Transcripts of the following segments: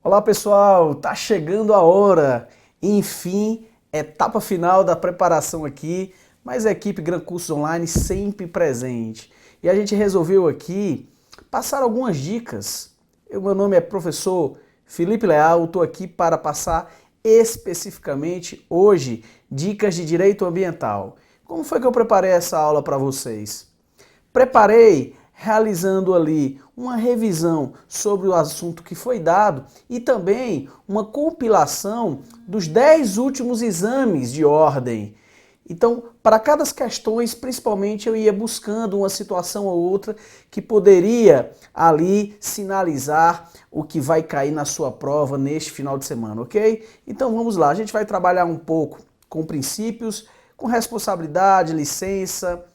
Olá pessoal, tá chegando a hora, enfim, etapa final da preparação aqui, mas a equipe Gran Cursos Online sempre presente. E a gente resolveu aqui passar algumas dicas. Meu nome é professor Felipe Leal, estou aqui para passar especificamente hoje dicas de direito ambiental. Como foi que eu preparei essa aula para vocês? Preparei realizando ali uma revisão sobre o assunto que foi dado e também uma compilação dos 10 últimos exames de ordem. Então, para cada questões, principalmente, eu ia buscando uma situação ou outra que poderia ali sinalizar o que vai cair na sua prova neste final de semana, ok? Então vamos lá, a gente vai trabalhar um pouco com princípios, com responsabilidade, licença,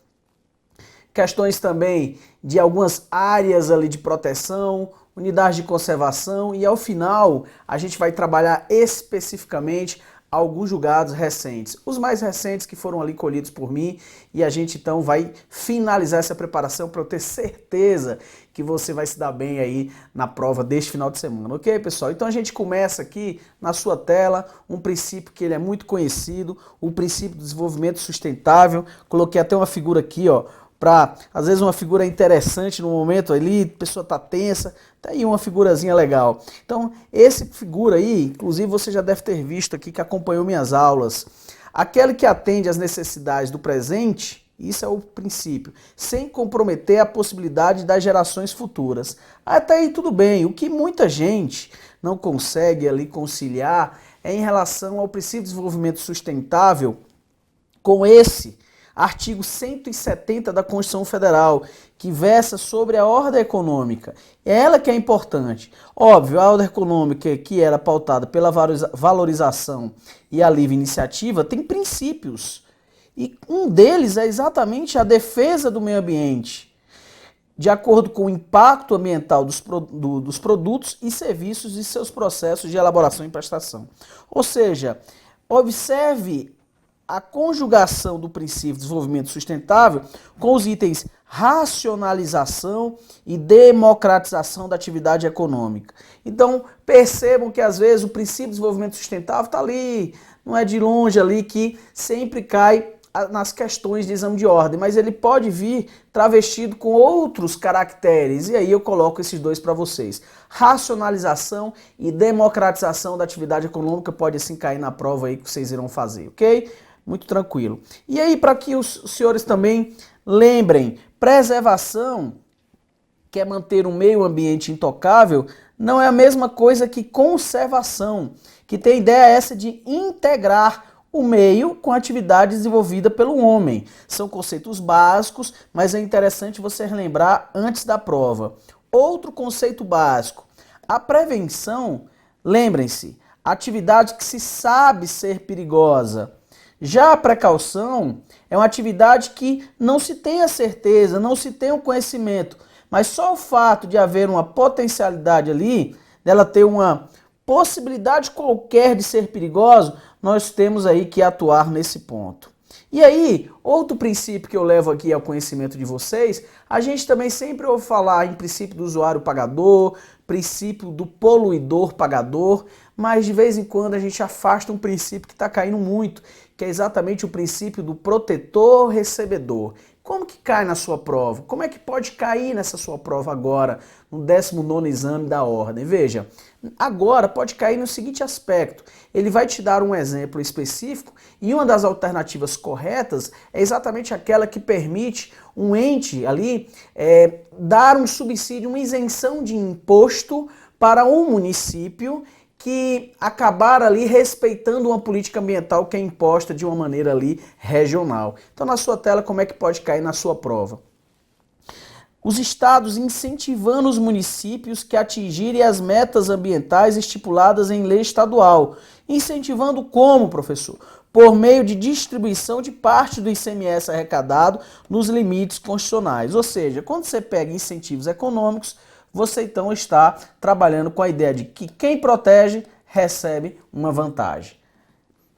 questões também de algumas áreas ali de proteção, unidades de conservação e ao final a gente vai trabalhar especificamente alguns julgados recentes, os mais recentes que foram ali colhidos por mim e a gente então vai finalizar essa preparação para eu ter certeza que você vai se dar bem aí na prova deste final de semana, ok pessoal? Então a gente começa aqui na sua tela um princípio que ele é muito conhecido, o princípio do desenvolvimento sustentável, coloquei até uma figura aqui ó, para, às vezes, uma figura interessante no momento ali, a pessoa está tensa, tá aí uma figurazinha legal. Então, essa figura aí, inclusive você já deve ter visto aqui que acompanhou minhas aulas. Aquele que atende às necessidades do presente, isso é o princípio, sem comprometer a possibilidade das gerações futuras. Até aí tudo bem, o que muita gente não consegue ali conciliar é em relação ao princípio de desenvolvimento sustentável com esse artigo 170 da Constituição Federal, que versa sobre a ordem econômica. É ela que é importante. Óbvio, a ordem econômica que era pautada pela valorização e a livre iniciativa tem princípios. E um deles é exatamente a defesa do meio ambiente, de acordo com o impacto ambiental dos produtos e serviços e seus processos de elaboração e prestação. Ou seja, observe a conjugação do princípio de desenvolvimento sustentável com os itens racionalização e democratização da atividade econômica. Então, percebam que às vezes o princípio de desenvolvimento sustentável está ali, não é de longe ali que sempre cai nas questões de exame de ordem, mas ele pode vir travestido com outros caracteres, e aí eu coloco esses dois para vocês. Racionalização e democratização da atividade econômica pode assim cair na prova aí que vocês irão fazer, ok? Muito tranquilo. E aí, para que os senhores também lembrem, preservação, que é manter um meio ambiente intocável, não é a mesma coisa que conservação, que tem a ideia essa de integrar o meio com a atividade desenvolvida pelo homem. São conceitos básicos, mas é interessante você relembrar antes da prova. Outro conceito básico, a prevenção, lembrem-se, atividade que se sabe ser perigosa. Já a precaução é uma atividade que não se tem a certeza, não se tem o conhecimento, mas só o fato de haver uma potencialidade ali, dela ter uma possibilidade qualquer de ser perigoso, nós temos aí que atuar nesse ponto. E aí, outro princípio que eu levo aqui ao conhecimento de vocês, a gente também sempre ouve falar em princípio do usuário pagador, princípio do poluidor pagador, mas de vez em quando a gente afasta um princípio que está caindo muito, que é exatamente o princípio do protetor recebedor. Como que cai na sua prova? Como é que pode cair nessa sua prova agora, no 19º exame da ordem? Veja, agora pode cair no seguinte aspecto, ele vai te dar um exemplo específico e uma das alternativas corretas é exatamente aquela que permite um ente ali dar um subsídio, uma isenção de imposto para um município que acabar ali respeitando uma política ambiental que é imposta de uma maneira ali regional. Então na sua tela como é que pode cair na sua prova? Os estados incentivando os municípios que atingirem as metas ambientais estipuladas em lei estadual. Incentivando como, professor? Por meio de distribuição de parte do ICMS arrecadado nos limites constitucionais. Ou seja, quando você pega incentivos econômicos, você então está trabalhando com a ideia de que quem protege recebe uma vantagem.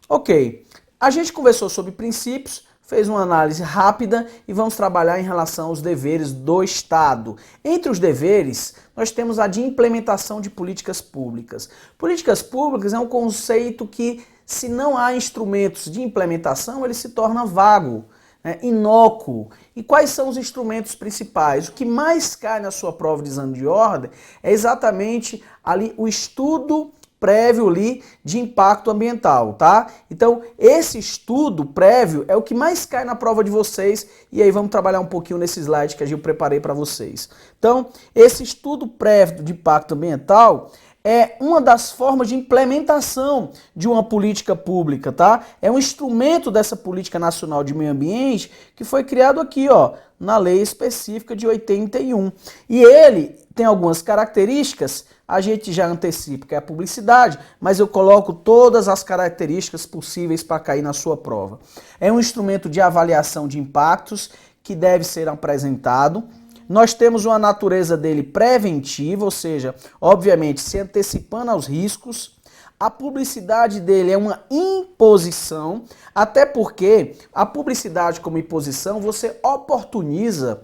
Ok, A gente conversou sobre princípios, fez uma análise rápida e vamos trabalhar em relação aos deveres do Estado. Entre os deveres, nós temos a de implementação de políticas públicas. Políticas públicas é um conceito que, se não há instrumentos de implementação, ele se torna vago, né, inócuo. E quais são os instrumentos principais? O que mais cai na sua prova de exame de ordem é exatamente ali o estudo prévio ali de impacto ambiental, tá? Então, esse estudo prévio é o que mais cai na prova de vocês, e aí vamos trabalhar um pouquinho nesse slide que eu preparei para vocês. Então, esse estudo prévio de impacto ambiental é uma das formas de implementação de uma política pública, tá? É um instrumento dessa Política Nacional de Meio Ambiente que foi criado aqui, ó, na lei específica de 81. E ele tem algumas características, a gente já antecipa que é a publicidade, mas eu coloco todas as características possíveis para cair na sua prova. É um instrumento de avaliação de impactos que deve ser apresentado. Nós temos uma natureza dele preventiva, ou seja, obviamente se antecipando aos riscos. A publicidade dele é uma imposição, até porque a publicidade como imposição você oportuniza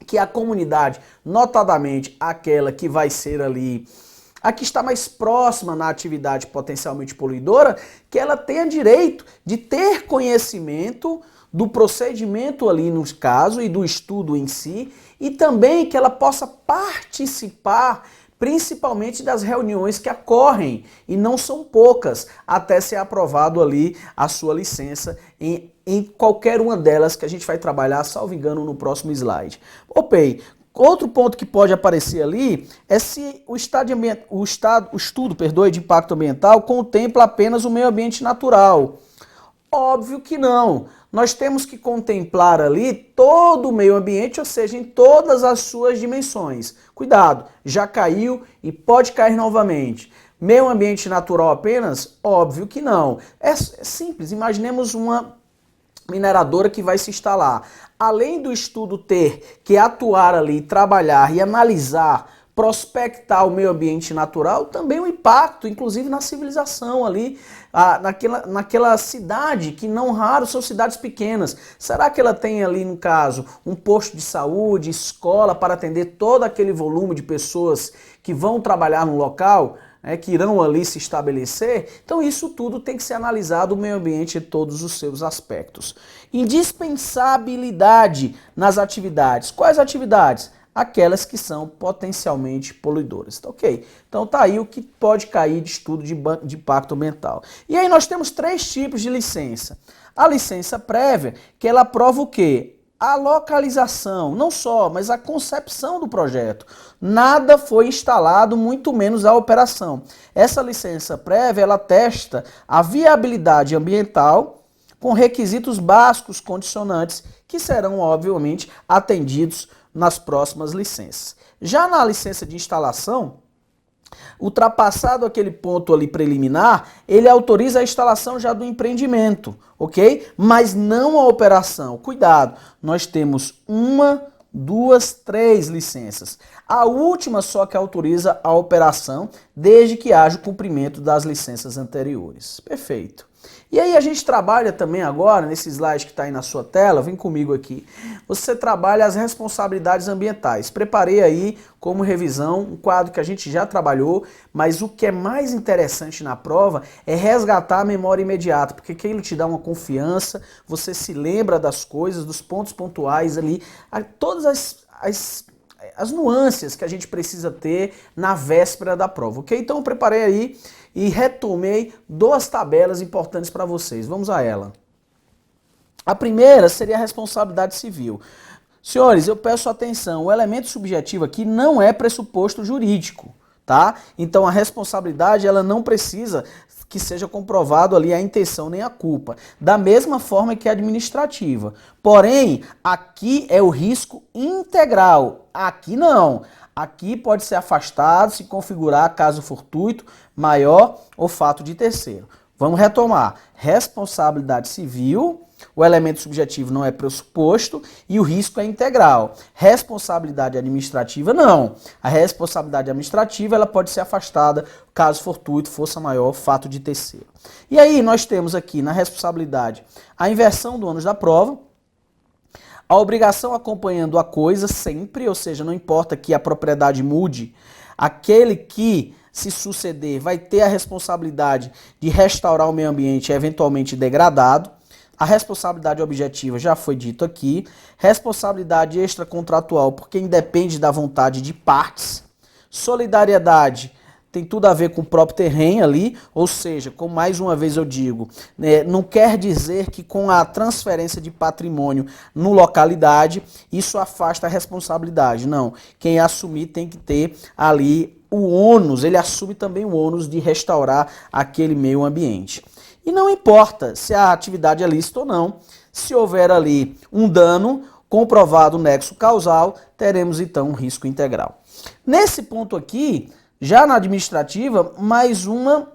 que a comunidade, notadamente aquela que vai ser ali, a que está mais próxima na atividade potencialmente poluidora, que ela tenha direito de ter conhecimento do procedimento ali no caso e do estudo em si, e também que ela possa participar principalmente das reuniões que ocorrem, e não são poucas, até ser aprovado ali a sua licença em qualquer uma delas que a gente vai trabalhar, salvo engano, no próximo slide. Ok, outro ponto que pode aparecer ali é se o estudo de impacto ambiental contempla apenas o meio ambiente natural. Óbvio que não. Nós temos que contemplar ali todo o meio ambiente, ou seja, em todas as suas dimensões. Cuidado, já caiu e pode cair novamente. Meio ambiente natural apenas? Óbvio que não. É simples, imaginemos uma mineradora que vai se instalar. Além do estudo ter que atuar ali, trabalhar e analisar, prospectar o meio ambiente natural, também o impacto, inclusive na civilização ali, naquela cidade, que não raro são cidades pequenas. Será que ela tem ali, no caso, um posto de saúde, escola para atender todo aquele volume de pessoas que vão trabalhar no local, que irão ali se estabelecer? Então isso tudo tem que ser analisado, o meio ambiente em todos os seus aspectos. Indispensabilidade nas atividades. Quais atividades? Aquelas que são potencialmente poluidoras, tá ok? Então tá aí o que pode cair de estudo de impacto ambiental. E aí nós temos 3 tipos de licença. A licença prévia, que ela aprova o quê? A localização, não só, mas a concepção do projeto. Nada foi instalado, muito menos a operação. Essa licença prévia, ela testa a viabilidade ambiental com requisitos básicos condicionantes que serão, obviamente, atendidos nas próximas licenças. Já na licença de instalação, ultrapassado aquele ponto ali preliminar, ele autoriza a instalação já do empreendimento, ok? Mas não a operação. Cuidado, nós temos 1, 2, 3 licenças. A última só que autoriza a operação, desde que haja o cumprimento das licenças anteriores. Perfeito. E aí a gente trabalha também agora, nesse slide que está aí na sua tela, vem comigo aqui, você trabalha as responsabilidades ambientais. Preparei aí como revisão um quadro que a gente já trabalhou, mas o que é mais interessante na prova é resgatar a memória imediata, porque aquilo te dá uma confiança, você se lembra das coisas, dos pontos pontuais ali, todas as nuances que a gente precisa ter na véspera da prova, ok? Então eu preparei aí e retomei 2 tabelas importantes para vocês. Vamos a ela. A primeira seria a responsabilidade civil. Senhores, eu peço atenção, o elemento subjetivo aqui não é pressuposto jurídico, tá? Então a responsabilidade, ela não precisa que seja comprovado ali a intenção nem a culpa, da mesma forma que a administrativa. Porém, aqui é o risco integral, aqui não. Aqui pode ser afastado se configurar caso fortuito, maior ou fato de terceiro. Vamos retomar. Responsabilidade civil, o elemento subjetivo não é pressuposto e o risco é integral. Responsabilidade administrativa, não. A responsabilidade administrativa ela pode ser afastada caso fortuito, força maior, fato de terceiro. E aí nós temos aqui na responsabilidade a inversão do ônus da prova, a obrigação acompanhando a coisa sempre, ou seja, não importa que a propriedade mude, aquele que se suceder vai ter a responsabilidade de restaurar o meio ambiente eventualmente degradado. A responsabilidade objetiva já foi dito aqui. Responsabilidade extracontratual, porque independe da vontade de partes. Solidariedade tem tudo a ver com o próprio terreno ali, ou seja, como mais uma vez eu digo, não quer dizer que com a transferência de patrimônio no localidade, isso afasta a responsabilidade. Não, quem assumir tem que ter ali o ônus, ele assume também o ônus de restaurar aquele meio ambiente. E não importa se a atividade é lícita ou não, se houver ali um dano, comprovado o nexo causal, teremos então um risco integral. Nesse ponto aqui, já na administrativa, mais uma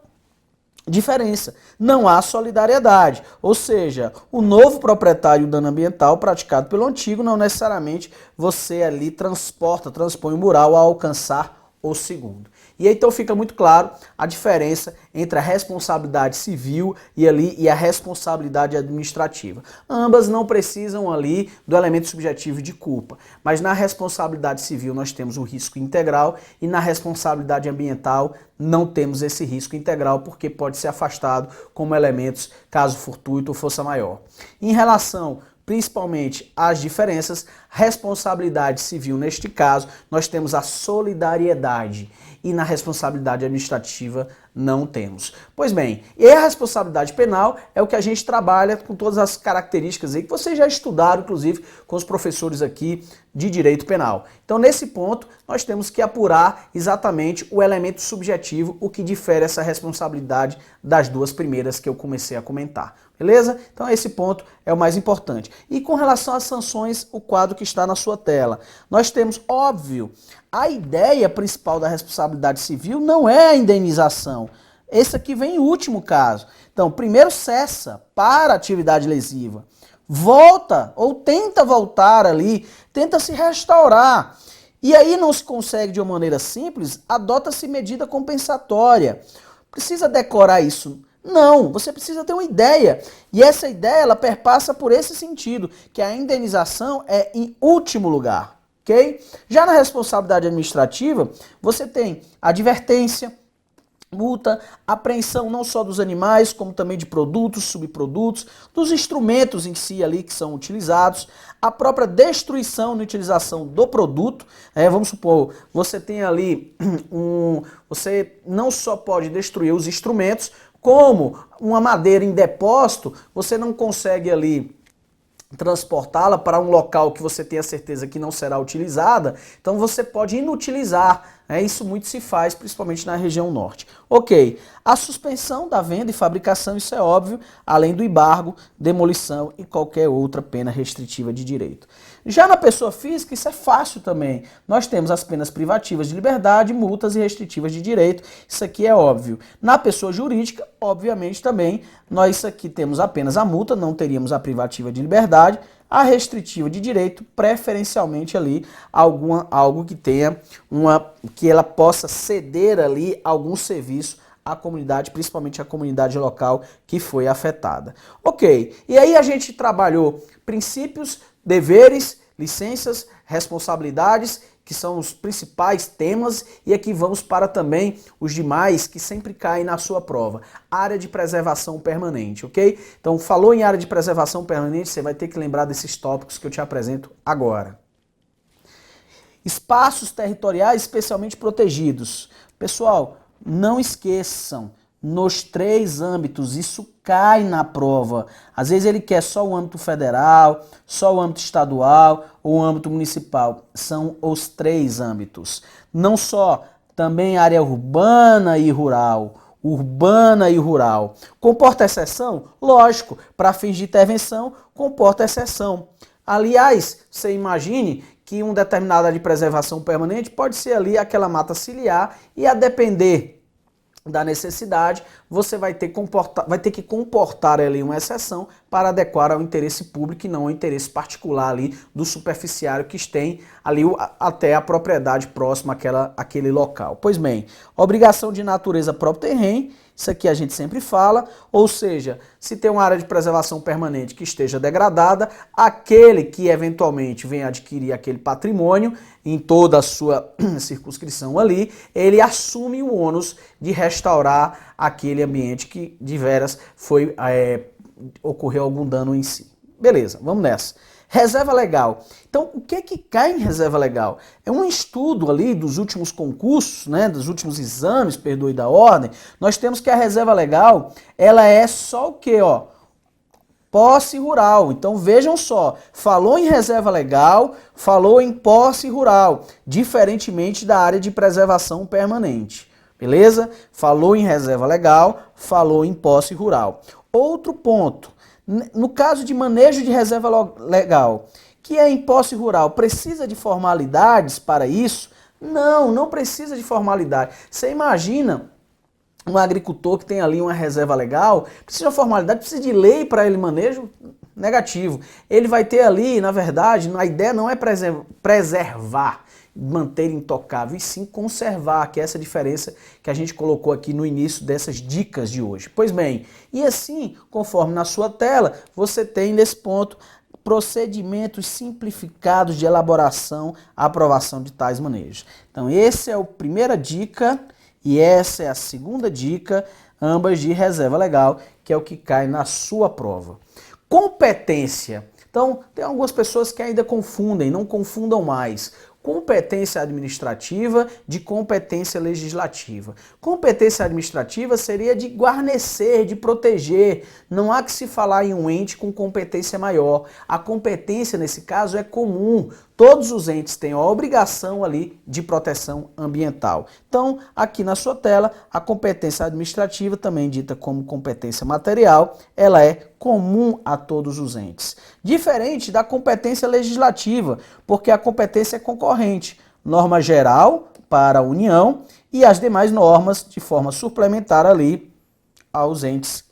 diferença. Não há solidariedade, ou seja, o novo proprietário do dano ambiental praticado pelo antigo, não necessariamente você ali transpõe o mural a alcançar o segundo. E aí, então fica muito claro a diferença entre a responsabilidade civil e a responsabilidade administrativa. Ambas não precisam ali do elemento subjetivo de culpa, mas na responsabilidade civil nós temos o risco integral e na responsabilidade ambiental não temos esse risco integral porque pode ser afastado como elementos caso fortuito ou força maior. Em relação principalmente as diferenças, responsabilidade civil neste caso, nós temos a solidariedade e na responsabilidade administrativa não temos. Pois bem, e a responsabilidade penal é o que a gente trabalha com todas as características aí que vocês já estudaram, inclusive com os professores aqui de direito penal. Então, nesse ponto, nós temos que apurar exatamente o elemento subjetivo, o que difere essa responsabilidade das duas primeiras que eu comecei a comentar. Beleza? Então, esse ponto é o mais importante. E com relação às sanções, o quadro que está na sua tela. Nós temos, óbvio, a ideia principal da responsabilidade civil não é a indenização. Esse aqui vem em último caso. Então, primeiro cessa para a atividade lesiva. Volta ou tenta voltar ali, tenta se restaurar. E aí não se consegue de uma maneira simples, adota-se medida compensatória. Precisa decorar isso? Não, você precisa ter uma ideia. E essa ideia, ela perpassa por esse sentido, que a indenização é em último lugar, ok? Já na responsabilidade administrativa, você tem advertência, multa, apreensão não só dos animais, como também de produtos, subprodutos, dos instrumentos em si ali que são utilizados, a própria destruição na utilização do produto. Vamos supor, você tem ali você não só pode destruir os instrumentos, como uma madeira em depósito, você não consegue ali transportá-la para um local que você tenha certeza que não será utilizada, então você pode inutilizar. Isso muito se faz, principalmente na região norte. Ok, a suspensão da venda e fabricação, isso é óbvio, além do embargo, demolição e qualquer outra pena restritiva de direito. Já na pessoa física, isso é fácil também. Nós temos as penas privativas de liberdade, multas e restritivas de direito, isso aqui é óbvio. Na pessoa jurídica, obviamente também, nós aqui temos apenas a multa, não teríamos a privativa de liberdade, a restritiva de direito, preferencialmente ali algo que tenha que ela possa ceder ali algum serviço à comunidade, principalmente à comunidade local que foi afetada. Ok, e aí a gente trabalhou princípios, deveres, licenças, responsabilidades, que são os principais temas, e aqui vamos para também os demais que sempre caem na sua prova. Área de preservação permanente, ok? Então, falou em área de preservação permanente, você vai ter que lembrar desses tópicos que eu te apresento agora. Espaços territoriais especialmente protegidos. Pessoal, não esqueçam, nos 3 âmbitos, isso cai na prova. Às vezes ele quer só o âmbito federal, só o âmbito estadual ou o âmbito municipal. São os 3 âmbitos. Não só, também área urbana e rural. Urbana e rural. Comporta exceção? Lógico, para fins de intervenção, comporta exceção. Aliás, você imagine que uma determinada área de preservação permanente pode ser ali aquela mata ciliar e a depender da necessidade, você vai ter que comportar ali uma exceção para adequar ao interesse público e não ao interesse particular ali do superficiário que tem ali até a propriedade próxima àquele local. Pois bem, obrigação de natureza próprio terreno, isso aqui a gente sempre fala, ou seja, se tem uma área de preservação permanente que esteja degradada, aquele que eventualmente venha adquirir aquele patrimônio em toda a sua circunscrição ali, ele assume o ônus de restaurar aquele ambiente que de veras ocorreu algum dano em si. Beleza, vamos nessa. Reserva legal. Então, o que é que cai em reserva legal? É um estudo ali dos últimos concursos, né, dos últimos exames, perdoe da ordem. Nós temos que a reserva legal, ela é só o quê, ó? Posse rural. Então, vejam só, falou em reserva legal, falou em posse rural, diferentemente da área de preservação permanente. Beleza? Falou em reserva legal, falou em posse rural. Outro ponto. No caso de manejo de reserva legal, que é em posse rural, precisa de formalidades para isso? Não, não precisa de formalidade. Você imagina um agricultor que tem ali uma reserva legal, precisa de formalidade, precisa de lei para ele manejo? Negativo. Ele vai ter ali, na verdade, a ideia não é preservar, manter intocável, e sim conservar, que é essa diferença que a gente colocou aqui no início dessas dicas de hoje. Pois bem, e assim, conforme na sua tela, você tem nesse ponto procedimentos simplificados de elaboração e aprovação de tais manejos. Então, essa é a primeira dica e essa é a segunda dica, ambas de reserva legal, que é o que cai na sua prova. Competência. Então, tem algumas pessoas que ainda confundem, não confundam mais. Competência administrativa de competência legislativa. Competência administrativa seria de guarnecer, de proteger. Não há que se falar em um ente com competência maior. A competência, nesse caso, é comum. Todos os entes têm a obrigação ali de proteção ambiental. Então, aqui na sua tela, a competência administrativa, também dita como competência material, ela é comum a todos os entes. Diferente da competência legislativa, porque a competência é concorrente. Norma geral para a União e as demais normas de forma suplementar ali aos entes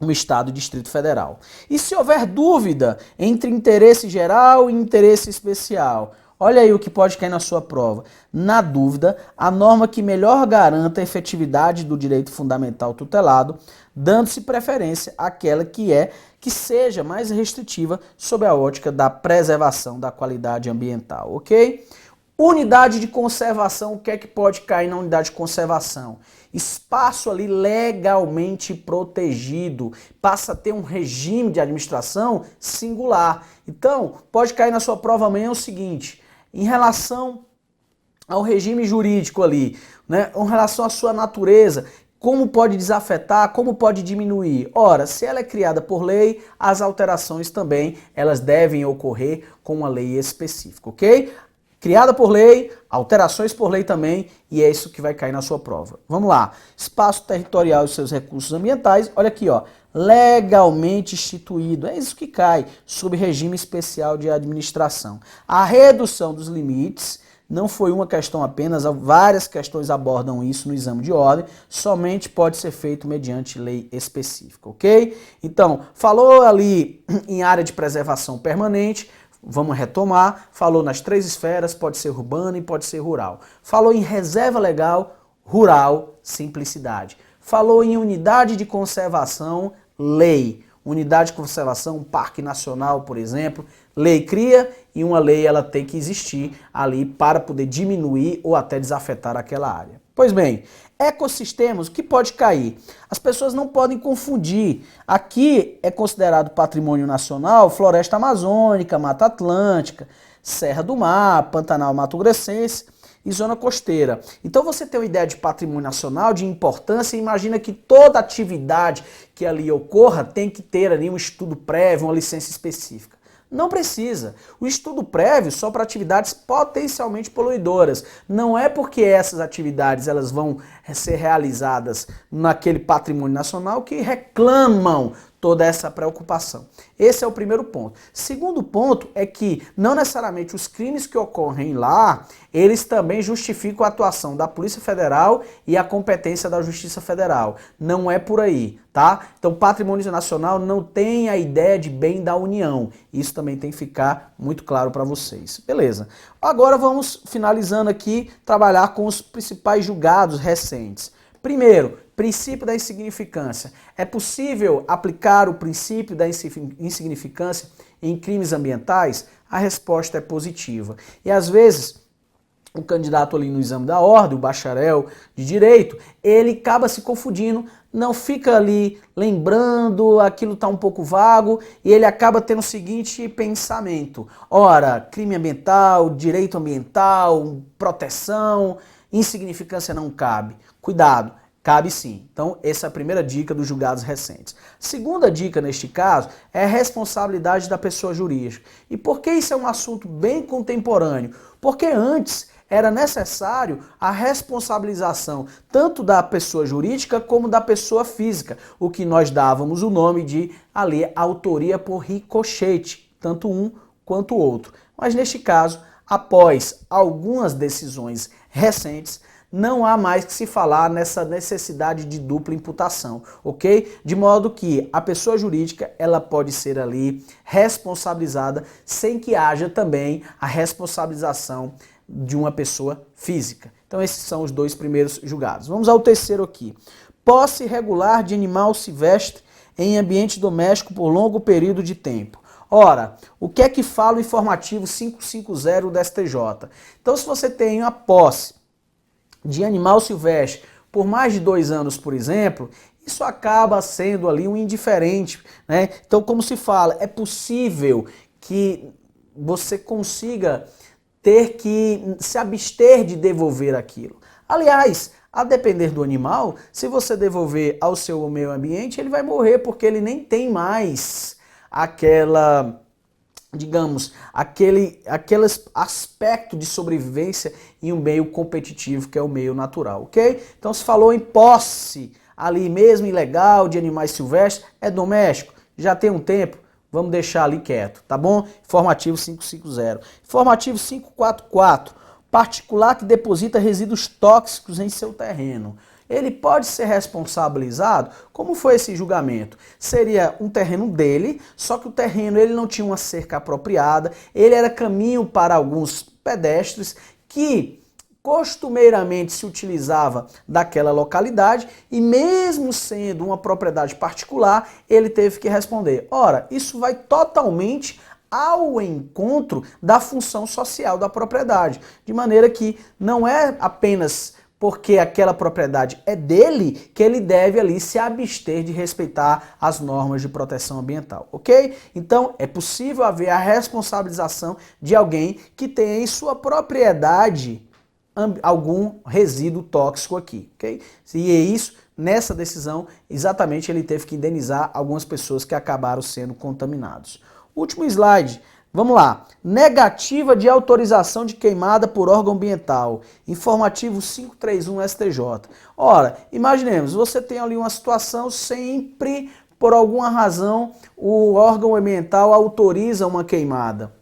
no Estado e Distrito Federal. E se houver dúvida entre interesse geral e interesse especial, olha aí o que pode cair na sua prova. Na dúvida, a norma que melhor garanta a efetividade do direito fundamental tutelado, dando-se preferência àquela que seja mais restritiva sob a ótica da preservação da qualidade ambiental, ok? Unidade de conservação, o que é que pode cair na unidade de conservação? Espaço ali legalmente protegido, passa a ter um regime de administração singular. Então, pode cair na sua prova amanhã o seguinte, em relação ao regime jurídico ali, né, em relação à sua natureza, como pode desafetar, como pode diminuir? Ora, se ela é criada por lei, as alterações também, elas devem ocorrer com uma lei específica, ok? Criada por lei, alterações por lei também, e é isso que vai cair na sua prova. Vamos lá. Espaço territorial e seus recursos ambientais, olha aqui, ó, legalmente instituído, é isso que cai, sob regime especial de administração. A redução dos limites não foi uma questão apenas, várias questões abordam isso no exame de ordem, somente pode ser feito mediante lei específica, ok? Então, falou ali em área de preservação permanente, vamos retomar, falou nas três esferas, pode ser urbano e pode ser rural. Falou em reserva legal, rural, simplicidade. Falou em unidade de conservação, lei. Unidade de conservação, parque nacional, por exemplo, lei cria e uma lei ela tem que existir ali para poder diminuir ou até desafetar aquela área. Pois bem, ecossistemas, o que pode cair? As pessoas não podem confundir. Aqui é considerado patrimônio nacional floresta amazônica, Mata Atlântica, Serra do Mar, Pantanal Mato Grossense e zona costeira. Então você tem uma ideia de patrimônio nacional, de importância, e imagina que toda atividade que ali ocorra tem que ter ali um estudo prévio, uma licença específica. Não precisa. O estudo prévio só para atividades potencialmente poluidoras. Não é porque essas atividades elas vão ser realizadas naquele patrimônio nacional que reclamam toda essa preocupação. Esse é o primeiro ponto. Segundo ponto é que não necessariamente os crimes que ocorrem lá, eles também justificam a atuação da Polícia Federal e a competência da Justiça Federal. Não é por aí, tá? Então, patrimônio nacional não tem a ideia de bem da União. Isso também tem que ficar muito claro para vocês. Beleza. Agora vamos, finalizando aqui, trabalhar com os principais julgados recentes. Primeiro, princípio da insignificância. É possível aplicar o princípio da insignificância em crimes ambientais? A resposta é positiva. E às vezes, o candidato ali no exame da ordem, o bacharel de direito, ele acaba se confundindo, não fica ali lembrando, aquilo está um pouco vago, e ele acaba tendo o seguinte pensamento: ora, crime ambiental, direito ambiental, proteção, insignificância não cabe. Cuidado, cabe sim. Então, essa é a primeira dica dos julgados recentes. Segunda dica, neste caso, é a responsabilidade da pessoa jurídica. E por que isso é um assunto bem contemporâneo? Porque antes era necessário a responsabilização tanto da pessoa jurídica como da pessoa física, o que nós dávamos o nome de ali autoria por ricochete, tanto um quanto o outro. Mas neste caso, após algumas decisões recentes, não há mais que se falar nessa necessidade de dupla imputação, ok? De modo que a pessoa jurídica, ela pode ser ali responsabilizada sem que haja também a responsabilização de uma pessoa física. Então esses são os dois primeiros julgados. Vamos ao terceiro aqui. Posse irregular de animal silvestre em ambiente doméstico por longo período de tempo. Ora, o que é que fala o informativo 550 do STJ? Então se você tem a posse de animal silvestre por mais de 2 anos, por exemplo, isso acaba sendo ali um indiferente, né? Então, como se fala, é possível que você consiga ter que se abster de devolver aquilo. Aliás, a depender do animal, se você devolver ao seu meio ambiente, ele vai morrer porque ele nem tem mais aquela, digamos, aquele aspecto de sobrevivência em um meio competitivo que é o meio natural, ok? Então se falou em posse ali mesmo ilegal de animais silvestres, é doméstico, já tem um tempo, vamos deixar ali quieto, tá bom? Informativo 550. Informativo 544, particular que deposita resíduos tóxicos em seu terreno. Ele pode ser responsabilizado? Como foi esse julgamento? Seria um terreno dele, só que o terreno ele não tinha uma cerca apropriada, ele era caminho para alguns pedestres que costumeiramente se utilizava daquela localidade e mesmo sendo uma propriedade particular, ele teve que responder. Ora, isso vai totalmente ao encontro da função social da propriedade, de maneira que não é apenas porque aquela propriedade é dele, que ele deve ali se abster de respeitar as normas de proteção ambiental, ok? Então, é possível haver a responsabilização de alguém que tenha em sua propriedade algum resíduo tóxico aqui, ok? E é isso, nessa decisão, exatamente ele teve que indenizar algumas pessoas que acabaram sendo contaminados. Último slide. Vamos lá. Negativa de autorização de queimada por órgão ambiental. Informativo 531 STJ. Ora, imaginemos, você tem ali uma situação, sempre, por alguma razão, o órgão ambiental autoriza uma queimada.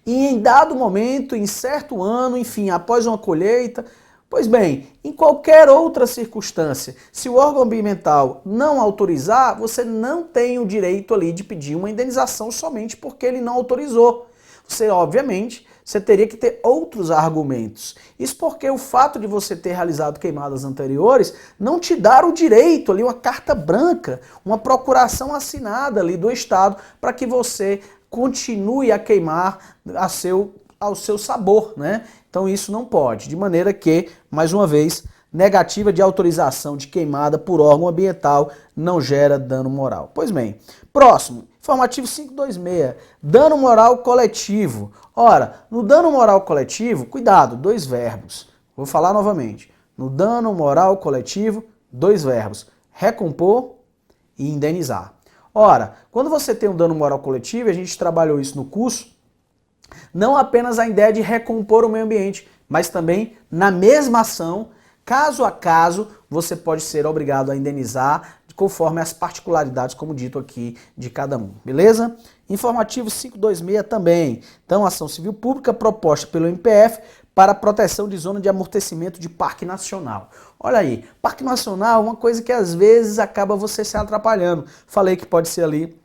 E em dado momento, em certo ano, enfim, após uma colheita, pois bem, em qualquer outra circunstância, se o órgão ambiental não autorizar, você não tem o direito ali de pedir uma indenização somente porque ele não autorizou. Você, obviamente, você teria que ter outros argumentos. Isso porque o fato de você ter realizado queimadas anteriores não te dá o direito ali, uma carta branca, uma procuração assinada ali do Estado para que você continue a queimar ao seu sabor, né? Então isso não pode, de maneira que, mais uma vez, negativa de autorização de queimada por órgão ambiental não gera dano moral. Pois bem, próximo, informativo 526, dano moral coletivo. Ora, no dano moral coletivo, cuidado, 2 verbos. Vou falar novamente. No dano moral coletivo, 2 verbos, recompor e indenizar. Ora, quando você tem um dano moral coletivo, a gente trabalhou isso no curso, não apenas a ideia de recompor o meio ambiente, mas também na mesma ação, caso a caso, você pode ser obrigado a indenizar conforme as particularidades, como dito aqui, de cada um, beleza? Informativo 526 também. Então, ação civil pública proposta pelo MPF para proteção de zona de amortecimento de Parque Nacional. Olha aí, Parque Nacional é uma coisa que às vezes acaba você se atrapalhando. Falei que pode ser ali,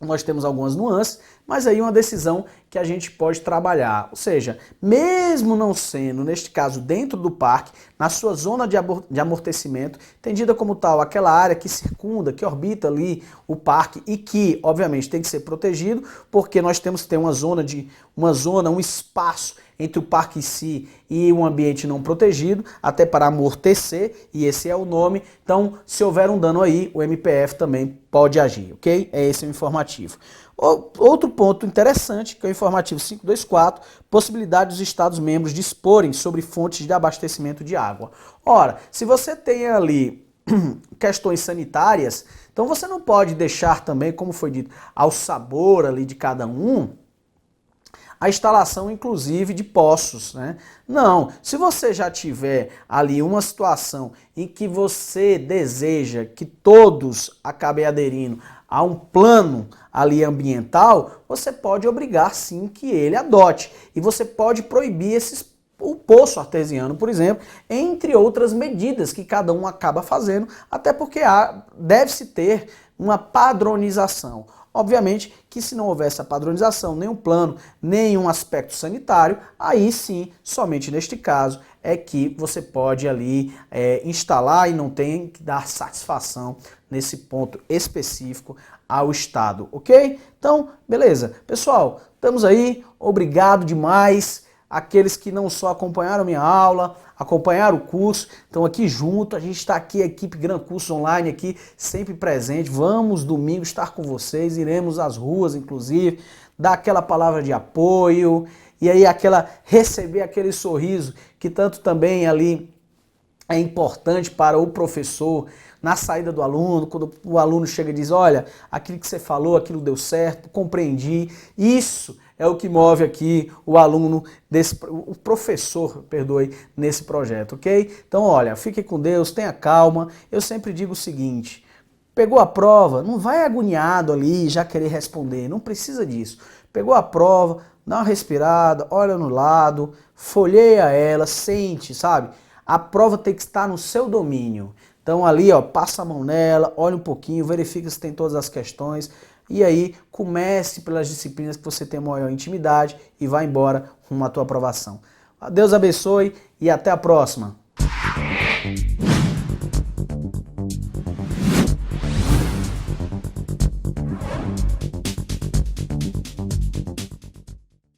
nós temos algumas nuances, mas aí uma decisão que a gente pode trabalhar. Ou seja, mesmo não sendo, neste caso, dentro do parque, na sua zona de amortecimento, entendida como tal, aquela área que circunda, que orbita ali o parque e que, obviamente, tem que ser protegido, porque nós temos que ter um espaço entre o parque em si e um ambiente não protegido, até para amortecer, e esse é o nome. Então, se houver um dano aí, o MPF também pode agir, ok? Esse é o informativo. Outro ponto interessante, que é o informativo 524, possibilidade dos Estados-membros disporem sobre fontes de abastecimento de água. Ora, se você tem ali questões sanitárias, então você não pode deixar também, como foi dito, ao sabor ali de cada um, a instalação, inclusive, de poços, né? Não, se você já tiver ali uma situação em que você deseja que todos acabem aderindo a um plano ali ambiental, você pode obrigar sim que ele adote. E você pode proibir o poço artesiano, por exemplo, entre outras medidas que cada um acaba fazendo, até porque deve-se ter uma padronização. Obviamente que se não houver essa padronização, nenhum plano, nenhum aspecto sanitário, aí sim, somente neste caso, é que você pode ali instalar e não tem que dar satisfação nesse ponto específico ao Estado, ok? Então, beleza. Pessoal, estamos aí, obrigado demais. Aqueles que não só acompanharam minha aula, acompanharam o curso, estão aqui junto, a gente está aqui, a equipe Gran Cursos Online aqui, sempre presente. Vamos domingo estar com vocês, iremos às ruas, inclusive, dar aquela palavra de apoio, e aí receber aquele sorriso que tanto também ali é importante para o professor na saída do aluno, quando o aluno chega e diz, olha, aquilo que você falou, aquilo deu certo, compreendi. Isso é o que move aqui o aluno, o professor, perdoe, nesse projeto, ok? Então, olha, fique com Deus, tenha calma. Eu sempre digo o seguinte, pegou a prova, não vai agoniado ali, já querer responder, não precisa disso. Pegou a prova, dá uma respirada, olha no lado, folheia ela, sente, sabe? A prova tem que estar no seu domínio. Então ali, ó, passa a mão nela, olha um pouquinho, verifica se tem todas as questões e aí comece pelas disciplinas que você tem maior intimidade e vá embora rumo à tua aprovação. Deus abençoe e até a próxima.